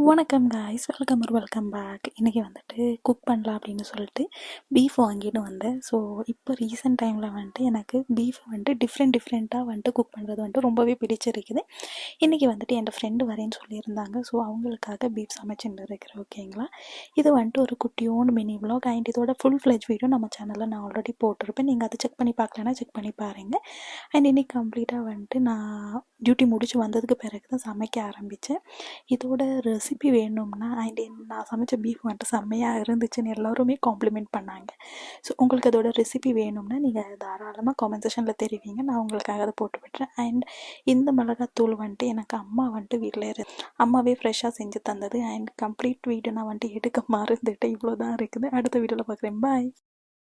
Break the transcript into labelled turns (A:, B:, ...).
A: வணக்கம் guys, welcome back. இன்றைக்கி வந்துட்டு குக் பண்ணலாம் அப்படின்னு சொல்லிட்டு பீஃப் வாங்கிட்டு வந்தேன். ஸோ இப்போ ரீசெண்ட் டைமில் வந்துட்டு எனக்கு பீஃப் வந்துட்டு டிஃப்ரெண்ட்டாக வந்துட்டு குக் பண்ணுறது வந்துட்டு ரொம்பவே பிடிச்சிருக்குது. இன்றைக்கி வந்துட்டு என் ஃப்ரெண்டு வரேன்னு சொல்லியிருந்தாங்க. ஸோ அவங்களுக்காக பீஃப் சமைச்சுட்டு இருக்கிறேன். ஓகேங்களா, இது வந்துட்டு ஒரு குட்டியோண்டு மினி விலாக் அண்ட் இதோட ஃபுல் ஃப்ளெஜ் வீடியோ நம்ம சேனலில் நான் ஆல்ரெடி போட்டிருப்பேன். நீங்கள் அதை செக் பண்ணி பார்க்கலன்னா செக் பண்ணி பாருங்கள். அண்ட் இன்றைக்கி கம்ப்ளீட்டாக வந்துட்டு நான் டியூட்டி முடிச்சு வந்ததுக்கு பிறகு தான் சமைக்க ஆரம்பித்தேன். இதோட ரெசிபி வேணும்னா அண்ட் நான் சமைச்ச பீஃப் வந்துட்டு செம்மையாக இருந்துச்சுன்னு எல்லாருமே காம்ப்ளிமெண்ட் பண்ணாங்க. ஸோ உங்களுக்கு அதோட ரெசிபி வேணும்னா நீங்கள் தாராளமாக காமெண்ட் செக்ஷனில் தெரிவிங்க, நான் உங்களுக்காக அதை போட்டு விட்டுறேன். அண்ட் இந்த மிளகாத்தூள் வந்துட்டு எனக்கு அம்மா வந்துட்டு வீட்டில் அம்மாவே ஃப்ரெஷ்ஷாக செஞ்சு தந்தது. அண்ட் கம்ப்ளீட் வீடியோ நான் வந்துட்டு எடுக்க மறந்துட்டு இவ்வளோ தான் இருக்குது. அடுத்த வீடியோவில் பார்க்குறேன். பாய்.